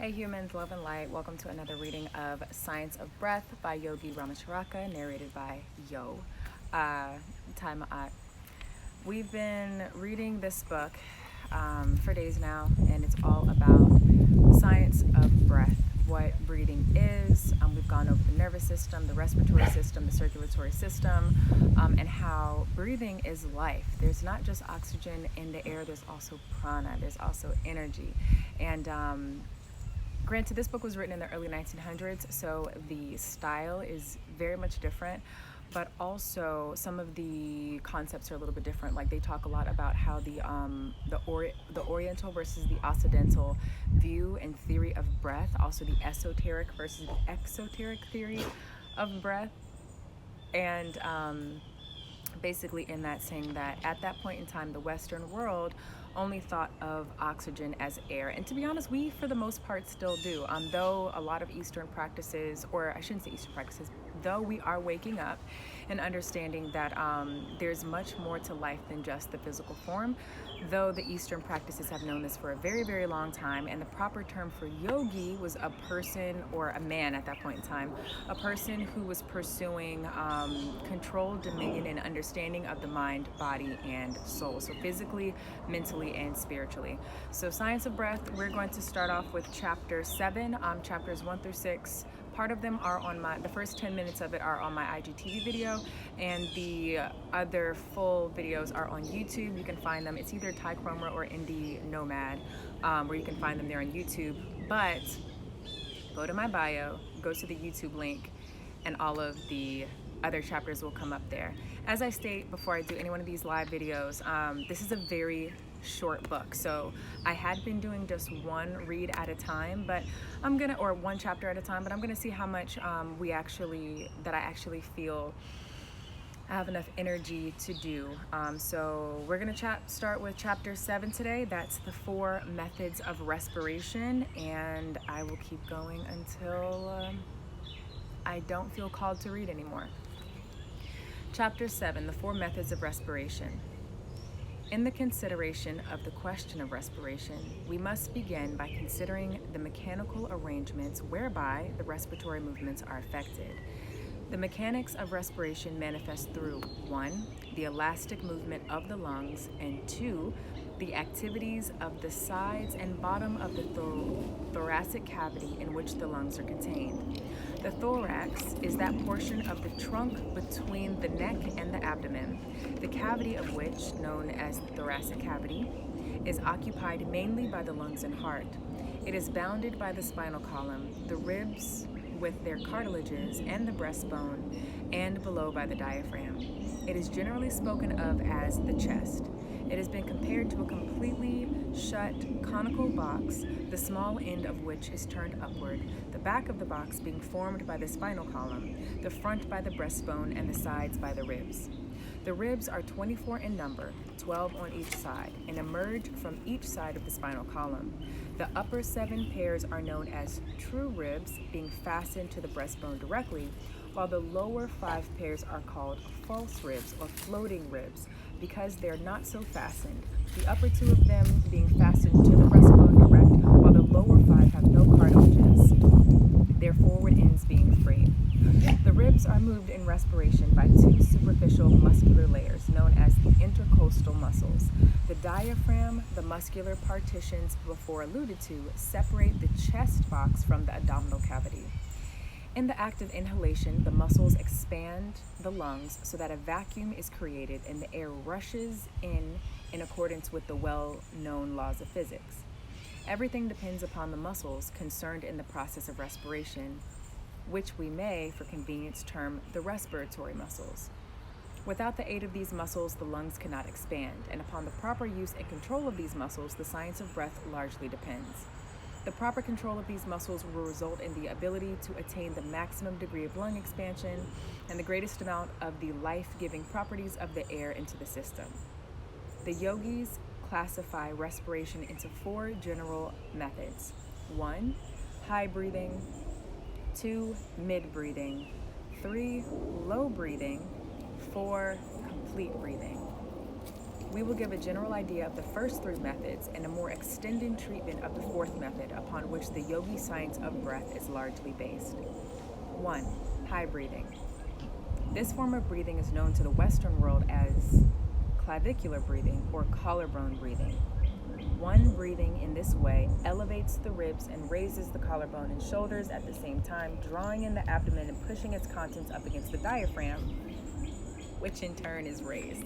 Hey humans, love and light. Welcome to another reading of Science of Breath by Yogi Ramacharaka, narrated by Yo. Thai Maat. We've been reading this book for days now, and it's all about the science of breath, what breathing is. We've gone over the nervous system, the respiratory system, the circulatory system, and how breathing is life. There's not just oxygen in the air, there's also prana, there's also energy. And granted, this book was written in the early 1900s, so the style is very much different, but also some of the concepts are a little bit different. Like they talk a lot about how the Oriental versus the Occidental view and theory of breath, also the esoteric versus the exoteric theory of breath, and basically in that saying that at that point in time, the Western world only thought of oxygen as air. And to be honest, we for the most part still do. Though a lot of Eastern practices, or I shouldn't say Eastern practices, though we are waking up and understanding that there's much more to life than just the physical form, though the Eastern practices have known this for a very, very long time. And the proper term for yogi was a person, or a man at that point in time, a person who was pursuing control, dominion, and understanding of the mind, body, and soul. So physically, mentally, and spiritually. So Science of Breath, we're going to start off with chapter 7, chapters 1 through 6. Part of them are on the first 10 minutes of it are on my IGTV video, and the other full videos are on YouTube. You can find them. It's either Thai Chroma or Indie Nomad, where you can find them there on YouTube. But go to my bio, go to the YouTube link, and all of the other chapters will come up there. As I state before I do any one of these live videos, this is a very short book, so I had been doing just one read at a time, but or one chapter at a time, but I'm gonna see how much I actually feel I have enough energy to do. So we're gonna start with chapter 7 today. That's the 4 methods of respiration, and I will keep going until I don't feel called to read anymore. Chapter 7, the 4 methods of respiration. In the consideration of the question of respiration, we must begin by considering the mechanical arrangements whereby the respiratory movements are effected. The mechanics of respiration manifest through 1. The elastic movement of the lungs, and 2. The activities of the sides and bottom of the thoracic cavity in which the lungs are contained. The thorax is that portion of the trunk between the neck and the abdomen, the cavity of which, known as the thoracic cavity, is occupied mainly by the lungs and heart. It is bounded by the spinal column, the ribs with their cartilages, and the breastbone, and below by the diaphragm. It is generally spoken of as the chest. It has been compared to a completely shut conical box, the small end of which is turned upward, the back of the box being formed by the spinal column, the front by the breastbone, and the sides by the ribs. The ribs are 24 in number, 12 on each side, and emerge from each side of the spinal column. The upper 7 pairs are known as true ribs, being fastened to the breastbone directly, while the lower 5 pairs are called false ribs or floating ribs because they are not so fastened, the upper 2 of them being fastened to the breastbone direct, while the lower 5 have no cartilages, their forward ends being free. The ribs are moved in respiration by 2 superficial muscular layers known as the intercostal muscles. The diaphragm, the muscular partitions before alluded to, separate the chest box from the abdominal cavity. In the act of inhalation, the muscles expand the lungs so that a vacuum is created and the air rushes in accordance with the well-known laws of physics. Everything depends upon the muscles concerned in the process of respiration, which we may, for convenience, term the respiratory muscles. Without the aid of these muscles, the lungs cannot expand, and upon the proper use and control of these muscles, the science of breath largely depends. The proper control of these muscles will result in the ability to attain the maximum degree of lung expansion and the greatest amount of the life-giving properties of the air into the system. The yogis classify respiration into 4 general methods. 1. High breathing. 2. Mid breathing. 3. Low breathing. 4. Complete breathing. We will give a general idea of the first three methods and a more extended treatment of the fourth method upon which the yogi science of breath is largely based. 1. High breathing. This form of breathing is known to the Western world as clavicular breathing or collarbone breathing. One breathing in this way elevates the ribs and raises the collarbone and shoulders at the same time, drawing in the abdomen and pushing its contents up against the diaphragm, which in turn is raised.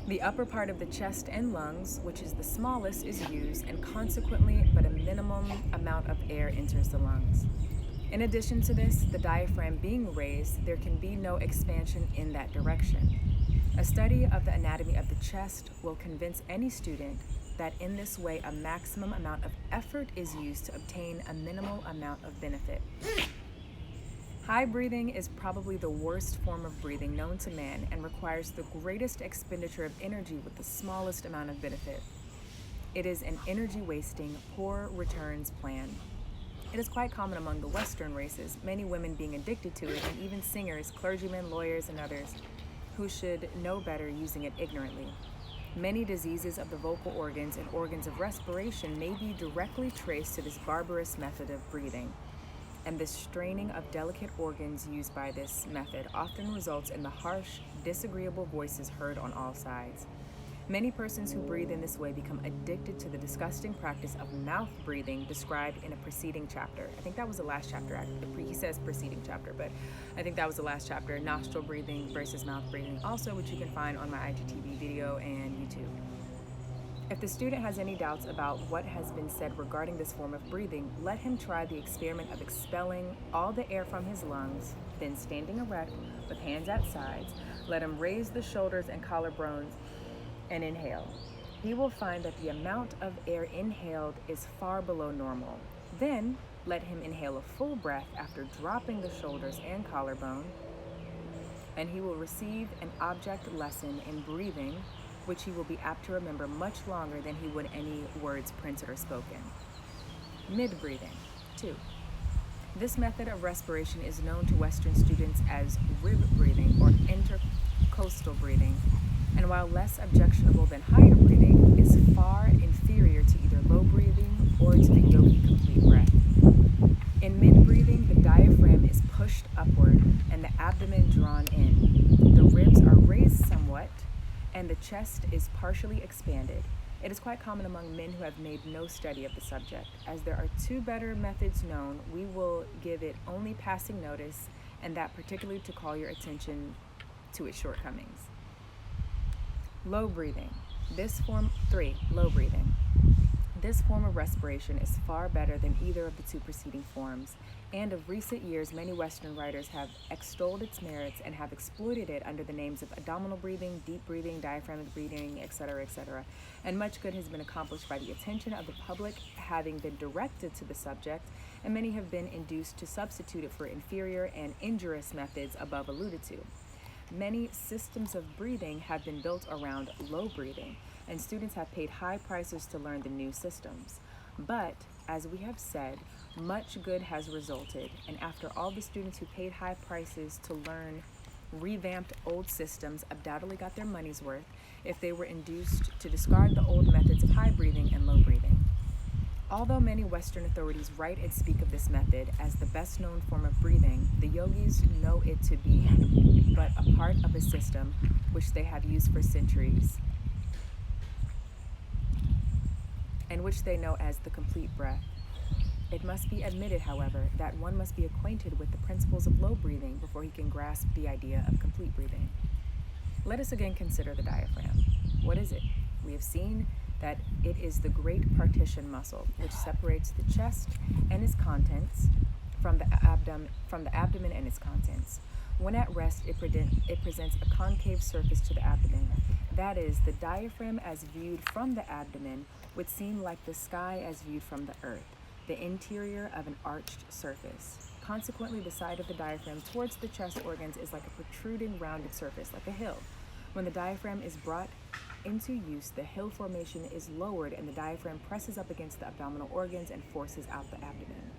The upper part of the chest and lungs, which is the smallest, is used, and consequently, but a minimum amount of air enters the lungs. In addition to this, the diaphragm being raised, there can be no expansion in that direction. A study of the anatomy of the chest will convince any student that in this way a maximum amount of effort is used to obtain a minimal amount of benefit. High breathing is probably the worst form of breathing known to man and requires the greatest expenditure of energy with the smallest amount of benefit. It is an energy-wasting, poor returns plan. It is quite common among the Western races, many women being addicted to it, and even singers, clergymen, lawyers, and others who should know better using it ignorantly. Many diseases of the vocal organs and organs of respiration may be directly traced to this barbarous method of breathing. And the straining of delicate organs used by this method often results in the harsh, disagreeable voices heard on all sides. Many persons who breathe in this way become addicted to the disgusting practice of mouth breathing described in a preceding chapter. I think that was the last chapter. He says preceding chapter, but I think that was the last chapter, nostril breathing versus mouth breathing, also which you can find on my IGTV video and YouTube. If the student has any doubts about what has been said regarding this form of breathing, let him try the experiment of expelling all the air from his lungs, then standing erect with hands at sides, let him raise the shoulders and collarbones and inhale. He will find that the amount of air inhaled is far below normal. Then let him inhale a full breath after dropping the shoulders and collarbone, and he will receive an object lesson in breathing which he will be apt to remember much longer than he would any words printed or spoken. Mid-breathing. 2. This method of respiration is known to Western students as rib breathing or intercostal breathing, and while less objectionable than higher breathing, is far inferior to either low breathing or to the yogi complete breath. In mid-breathing, the diaphragm is pushed upward and the abdomen drawn in. The ribs are raised somewhat, and the chest is partially expanded. It is quite common among men who have made no study of the subject. As there are two better methods known, we will give it only passing notice, and that particularly to call your attention to its shortcomings. Low breathing. 3. Low breathing. This form of respiration is far better than either of the two preceding forms, and of recent years many Western writers have extolled its merits and have exploited it under the names of abdominal breathing, deep breathing, diaphragmatic breathing, etc., etc., and much good has been accomplished by the attention of the public having been directed to the subject, and many have been induced to substitute it for inferior and injurious methods above alluded to. Many systems of breathing have been built around low breathing, and students have paid high prices to learn the new systems. But, as we have said, much good has resulted, and after all the students who paid high prices to learn revamped old systems undoubtedly got their money's worth if they were induced to discard the old methods of high breathing and low breathing. Although many Western authorities write and speak of this method as the best known form of breathing, the yogis know it to be but a part of a system which they have used for centuries, and which they know as the complete breath. It must be admitted, however, that one must be acquainted with the principles of low breathing before he can grasp the idea of complete breathing. Let us again consider the diaphragm. What is it? We have seen that it is the great partition muscle which separates the chest and its contents from the abdomen and its contents. When at rest, it presents a concave surface to the abdomen. That is, the diaphragm as viewed from the abdomen would seem like the sky as viewed from the earth, the interior of an arched surface. Consequently, the side of the diaphragm towards the chest organs is like a protruding rounded surface, like a hill. When the diaphragm is brought into use, the hill formation is lowered and the diaphragm presses up against the abdominal organs and forces out the abdomen.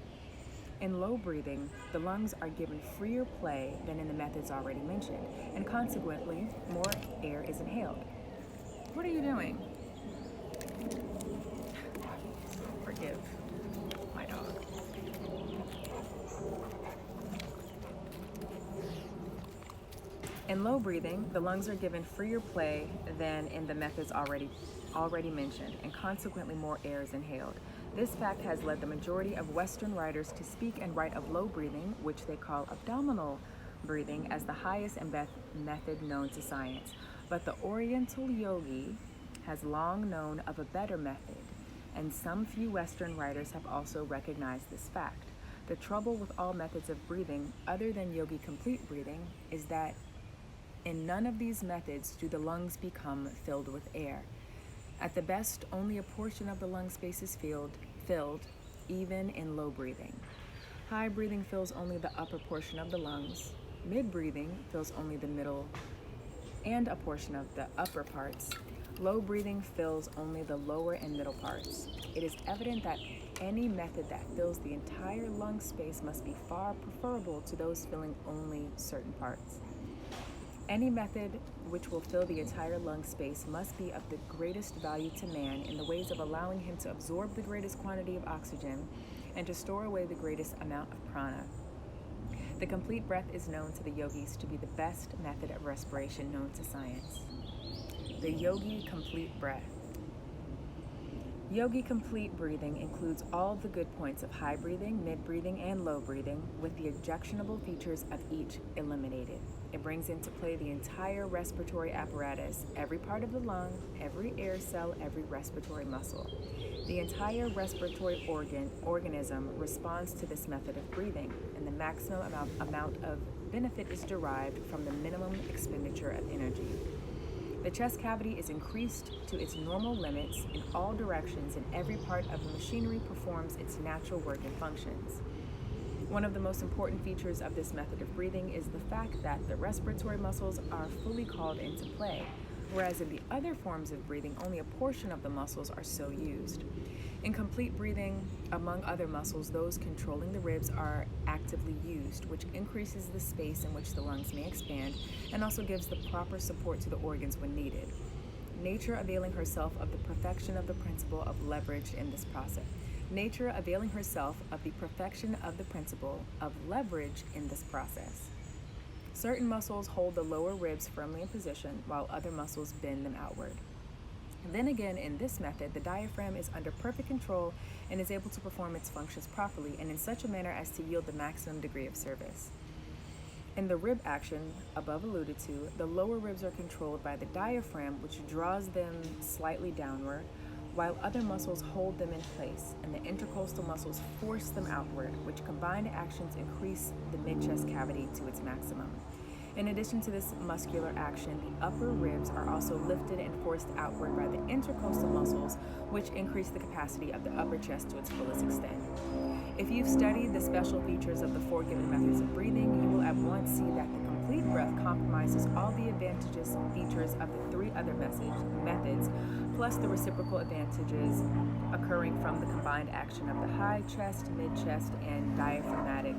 In low breathing, the lungs are given freer play than in the methods already mentioned, and consequently, more air is inhaled. What are you doing? Forgive my dog. In low breathing, the lungs are given freer play than in the methods already mentioned, and consequently more air is inhaled. This fact has led the majority of Western writers to speak and write of low breathing, which they call abdominal breathing, as the highest and best method known to science. But the Oriental yogi has long known of a better method, and some few Western writers have also recognized this fact. The trouble with all methods of breathing, other than yogi complete breathing, is that in none of these methods do the lungs become filled with air. At the best, only a portion of the lung space is filled, even in low breathing. High breathing fills only the upper portion of the lungs. Mid breathing fills only the middle and a portion of the upper parts. Low breathing fills only the lower and middle parts. It is evident that any method that fills the entire lung space must be far preferable to those filling only certain parts. Any method which will fill the entire lung space must be of the greatest value to man in the ways of allowing him to absorb the greatest quantity of oxygen and to store away the greatest amount of prana. The complete breath is known to the yogis to be the best method of respiration known to science. The yogi complete breath. Yogi complete breathing includes all the good points of high breathing, mid breathing, and low breathing, with the objectionable features of each eliminated. It brings into play the entire respiratory apparatus, every part of the lung, every air cell, every respiratory muscle. The entire respiratory organism responds to this method of breathing, and the maximum amount of benefit is derived from the minimum expenditure of energy. The chest cavity is increased to its normal limits in all directions, and every part of the machinery performs its natural work and functions. One of the most important features of this method of breathing is the fact that the respiratory muscles are fully called into play, whereas in the other forms of breathing, only a portion of the muscles are so used. In complete breathing, among other muscles, those controlling the ribs are actively used, which increases the space in which the lungs may expand and also gives the proper support to the organs when needed. Nature availing herself of the perfection of the principle of leverage in this process. Nature availing herself of the perfection of the principle of leverage in this process. Certain muscles hold the lower ribs firmly in position, while other muscles bend them outward. Then again, in this method, the diaphragm is under perfect control and is able to perform its functions properly and in such a manner as to yield the maximum degree of service. In the rib action above alluded to, the lower ribs are controlled by the diaphragm, which draws them slightly downward, while other muscles hold them in place, and the intercostal muscles force them outward, which combined actions increase the mid-chest cavity to its maximum. In addition to this muscular action, the upper ribs are also lifted and forced outward by the intercostal muscles, which increase the capacity of the upper chest to its fullest extent. If you've studied the special features of the four given methods of breathing, you will at once see that the complete breath compromises all the advantageous features of the three other methods, plus the reciprocal advantages occurring from the combined action of the high chest, mid-chest, and diaphragmatic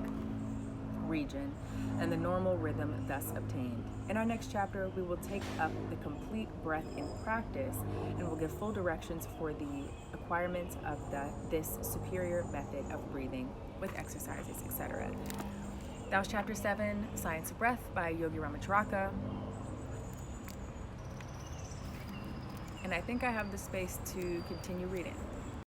region, and the normal rhythm thus obtained. In our next chapter, we will take up the complete breath in practice and will give full directions for the acquirement of this superior method of breathing with exercises, etc. That was chapter 7, Science of Breath by Yogi Ramacharaka. And I think I have the space to continue reading.